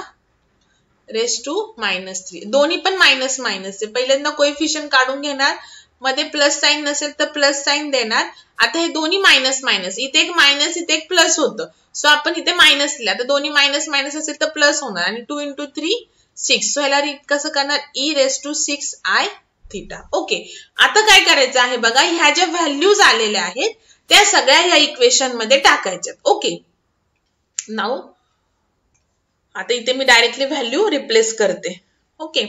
raise to minus 3. दोन्ही पण मायनस मायनस आहे, पहिल्यांदा कोएफिशियंट काढून घेणार मध्ये प्लस साइन नसेल तर प्लस साइन देणार. आता हे दोन्ही मायनस मायनस, इथे एक मायनस इथे एक प्लस होतं, सो आपण इथे मायनस लिहिलं. आता दोन्ही मायनस मायनस असेल तर प्लस होणार आणि 2 × 3 6. सो ह्याला रीड कसं करणार, e⁻⁶I थीटा. ओके, आता काय करायचं आहे बघा, ह्या ज्या व्हॅल्यूज आलेल्या आहेत त्या सगळ्या ह्या इक्वेशन मध्ये टाकायच्यात. ओके, नाऊ आता इथे मी डायरेक्टली व्हॅल्यू रिप्लेस करते. ओके,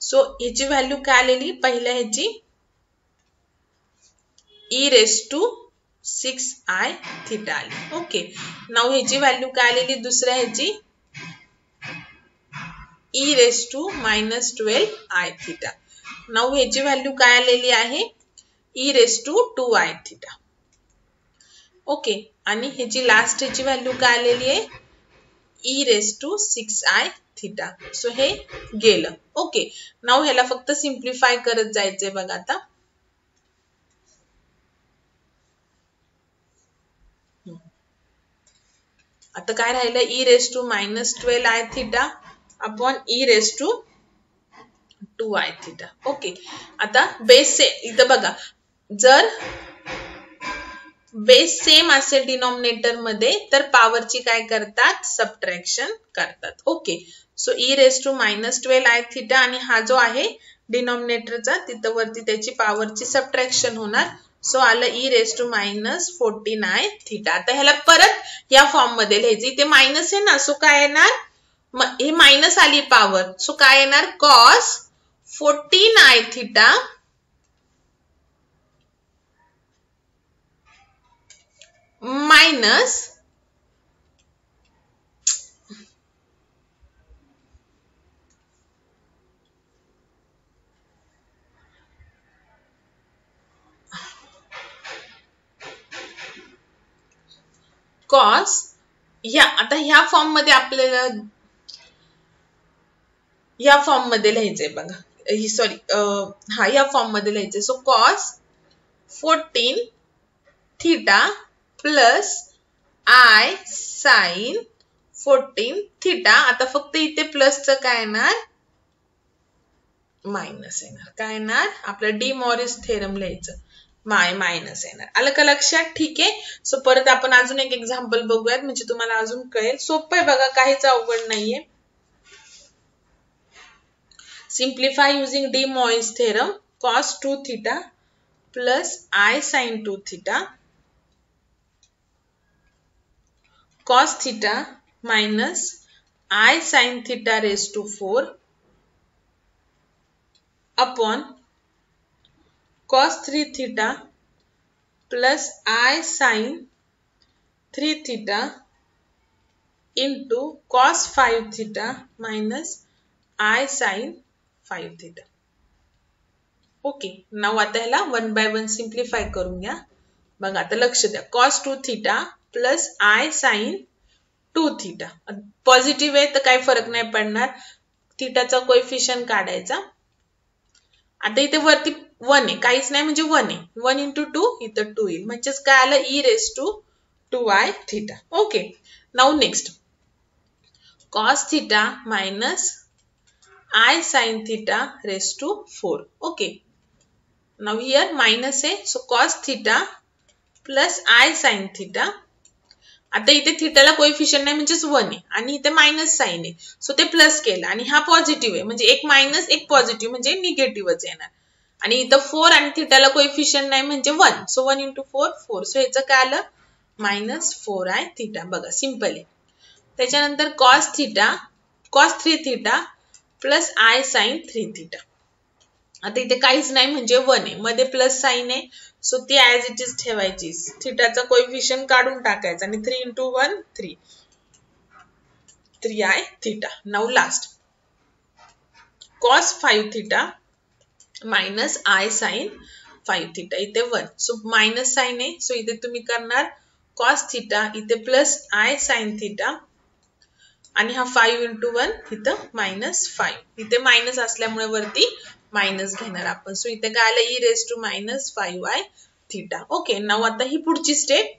सो ह्याची व्हॅल्यू काय आलेली, पहिल्या ह्याची e⁻⁶I थीटा आली. ओके, नाऊ ह्याची व्हॅल्यू काय आलेली, दुसऱ्या ह्याची e⁻⁻12I थीटा. नाऊ ह्याची व्हॅल्यू काय आलेली आहे, e⁻2I थीटा. ओके, आणि ह्याची लास्ट ह्याची व्हॅल्यू काय आलेली आहे, e⁻⁶I थीटा. सो हे गेलं. ओके, नाऊ ह्याला फक्त सिम्प्लिफाय करत जायचंय बघा. आता काय राहिलं, e⁻⁻12I theta upon e⁻2I theta. Okay, आता बेस इथं बघा, जर बेस सेम असेल डिनॉमिनेटर मध्ये तर पॉवरची काय करतात, सबट्रॅक्शन करतात. ओके, सो e⁻⁻12I थीटा आणि हा जो आहे डिनॉमिनेटरचा तिथं वरती त्याची पॉवरची सबट्रॅक्शन होणार. सो आलं e⁻⁻14I थीटा. आता ह्याला परत या फॉर्म मध्ये लिहायचं, इथे मायनस आहे ना, सो काय येणार, हे मायनस आली पॉवर, सो काय येणार, cos 14I theta minus cos, आता ह्या फॉर्म मध्ये आपल्याला या फॉर्म मध्ये लिहायचंय बघा, सॉरी हा या फॉर्म मध्ये लिहायचंय. So cos 14 theta plus I sin 14 theta. आता फक्त इथे प्लसचं काय येणार, मायनस येणार. काय येणार, आपलं डी मॉरिस थेरम लिहायचं, मायनस येणार. आलं का लक्षात, ठीक आहे. सो परत आपण अजून एक एक्झाम्पल बघूयात, म्हणजे तुम्हाला अजून कळेल. सोपं आहे बघा, काहीच अवघड नाहीये. Simplify using D Morris theorem, cos 2 theta plus I sin 2 theta cos theta minus I sin theta raised to 4 upon cos 3 theta plus I sin 3 theta into cos 5 theta minus I sin 5 theta. Okay, नाव आता ह्याला 1 by 1 simplify करून घ्या. बघा आता लक्ष द्या, cos 2 theta plus I sin 2 theta. Positive आहे तर काही फरक नाही पडणार, थीटाचा कोएफिशियंट काढायचा. आता इथे वरती 1 आहे, काहीच नाही म्हणजे 1 आहे, 1 × 2 इथं 2 येईल, म्हणजेच काय आलं e⁻2I theta. Okay, now next cos theta minus I sin theta raised to 4. Okay. Now here minus आहे. So cos theta plus I sin theta. आता इथे थीटाला कोएफिशियंट नाही म्हणजेच 1 आहे आणि इथे मायनस साइन आहे. सो ते प्लस केलं आणि हा पॉझिटिव्ह आहे म्हणजे एक मायनस एक पॉझिटिव्ह म्हणजे निगेटिव्हच येणार. आणि इथं 4 आणि थीटाला कोएफिशियंट नाही म्हणजे 1. सो 1 × 4 4. सो ह्याचं काय आलं -4I थीटा. बघा सिंपल आहे. त्याच्यानंतर cos theta cos 3 theta plus I sin 3 theta. आता इथे काहीच नाही म्हणजे 1 आहे, मध्ये प्लस साइन आहे. सो ती ऍज इट इज ठेवायची, थीटाचा कोएफिशियंट काढून टाकायचा आणि 3 × 1 3 3I theta. Now last cos 5 theta minus I sin 5 theta. इथे 1. सो मायनस साइन आहे, सो इथे तुम्ही करणार cos थीटा, इथे प्लस I sin थीटा आणि हा 5 × 1 इथं -5. इथे मायनस असल्यामुळे वरती मायनस घेणार आपण. सो इथे काय आलं e⁻⁻5I थीटा. ओके, नाउ आता ही पुढची स्टेप,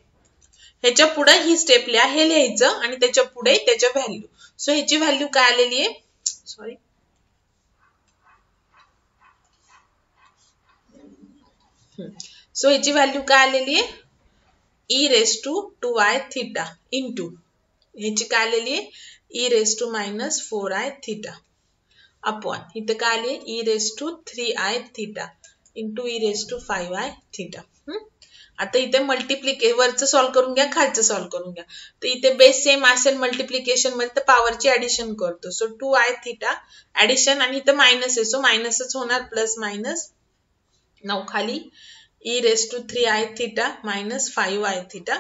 ह्याच्या पुढे ही स्टेप लिहा, हे लिहायचं आणि त्याच्या पुढे त्याच्या व्हॅल्यू. सो ह्याची व्हॅल्यू काय आलेली आहे, सॉरी सो ह्याची व्हॅल्यू काय आलेली आहे e raised to 2i theta into ह्याची काय आलेली आहे e raised to minus 4i theta upon इथे काय आली e raised to 3i theta into e raised to 5i theta. आता इथे मल्टिप्लिकेशन वरचं सॉल्व करून घ्या खालचं सॉल्व करून घ्या. तर इथे बेस सेम असेल मल्टिप्लिकेशन मध्ये तर पॉवरची ऍडिशन करतो. सो 2i theta ऍडिशन आणि इथे मायनस आहे सो मायनसच होणार प्लस मायनस. नाव खाली e raised to 3i theta minus 5i theta.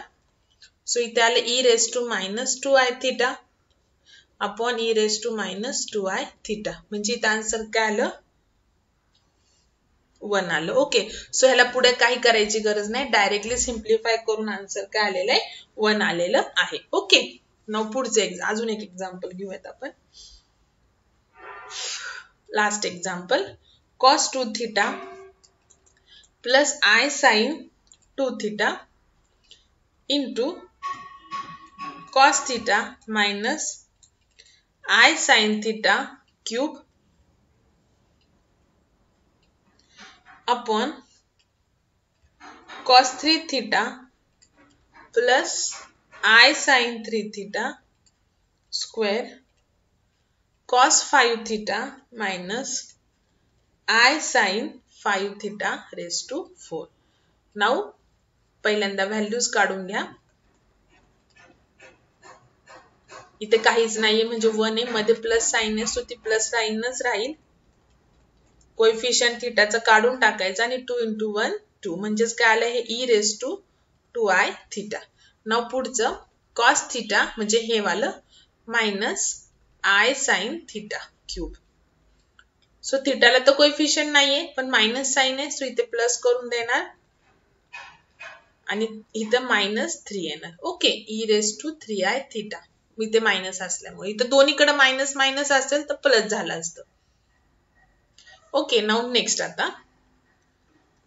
So इथे आलं e raised to minus 2i theta upon e raised to minus 2i theta. म्हणजे इथे आन्सर काय आलं 1 आलं. ओके सो ह्याला पुढे काही करायची गरज नाही डायरेक्टली सिम्प्लिफाय करून आन्सर काय आलेलं आहे 1 आलेलं आहे. ओके नाव पुढचे अजून एक एक्झाम्पल घेऊयात आपण. Last example cos 2 theta plus I sin 2 theta into cos theta minus I sin theta cube upon cos 3 theta plus I sin 3 theta square cos 5 theta minus I sin 5 theta raised to 4. Now पहिल्यांदा values काढून घ्या. इथे काहीच नाहीये म्हणजे 1 आहे मध्ये plus sign आहे सो ती प्लस साइनच राहील. कोएफिशिएंट थीटाचं काढून टाकायचं आणि 2 into 1 2 म्हणजेच काय आलं हे e raised to 2i theta. Now पुढचं cos theta म्हणजे हे वालं minus I sin theta cube. So थीटाला तर कोएफिशिएंट नाहीये पण मायनस साइन आहे सो इथे प्लस करून देणार आणि इथं मायनस 3 येणार. Okay e raised to 3i theta इथे मायनस असल्यामुळे इथे दोन्हीकडे मायनस मायनस असेल तर प्लस झालं असतं. ओके नाउ नेक्स्ट आता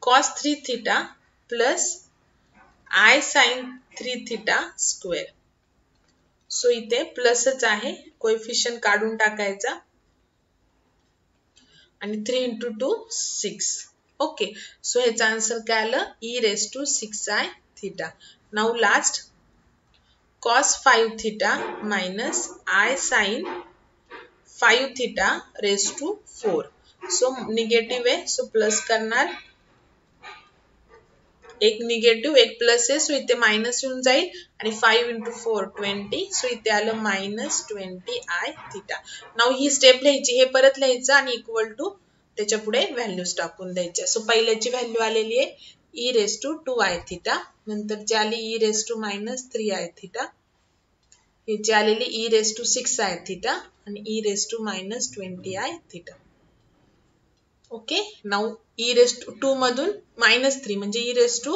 cos 3 theta plus I sin 3 theta square. So इथे प्लसच आहे कोएफिशिएंट काढून टाकायचा आणि 3 into 2 6. ओके सो ह्याचा आन्सर काय आलं e raised to 6i theta. Now last cos 5 theta minus I sin 5 theta raised to 4. So negative आहे सो प्लस करणार एक निगेटिव्ह एक प्लस आहे सो इथे मायनस येऊन जाईल आणि 5 into 4 20 सो इथे आलं minus 20i theta. Now he step लिहायची हे परत लिहायचं आणि इक्वल टू त्याच्या पुढे व्हॅल्यूज टाकून द्यायच्या. सो पहिल्याची व्हॅल्यू आलेली आहे e raised to 2i theta नंतरची आली e raised to minus 3i theta ह्याची आलेली e raised to 6i theta आणि e raised to minus 20i theta. Okay now e raised to 2 मधून minus 3 म्हणजे e raised to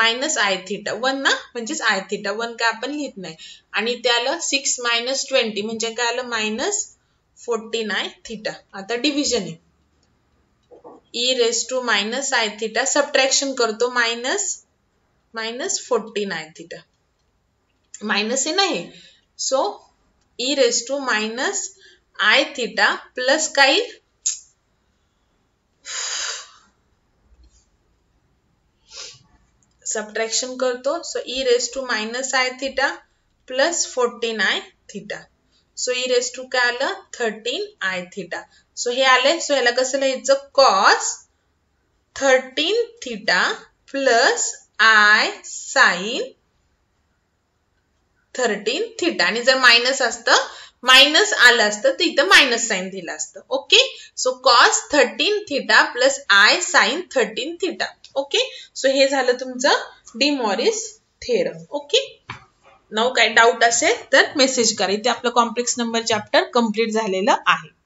minus i theta 1 ना म्हणजेच i theta 1 काय आपण लिहित नाही आणि ते आलं 6 minus 20 म्हणजे काय आलं minus 14i theta. आता डिव्हिजन आहे e raised to minus i theta subtraction करतो minus 14i theta मायनस आहे नाही so e raised to minus i theta plus काही सबट्रॅक्शन करतो so e raised to minus i theta plus 14i theta. So e raised to काय आलं 13i theta. So हे आले so ह्याला कसं लिहायचं cos 13 theta plus I sin 13 theta आणि जर मायनस असतं मायनस आलं असतं तर इथं मायनस साइन दिलं असतं. Okay so cos 13 theta plus I sin 13 theta. Okay so हे झालं तुमचं D Morris theorem. Okay now काय डाऊट असेल तर मेसेज करा. इथे आपलं कॉम्प्लेक्स नंबर चॅप्टर कंप्लीट झालेलं आहे.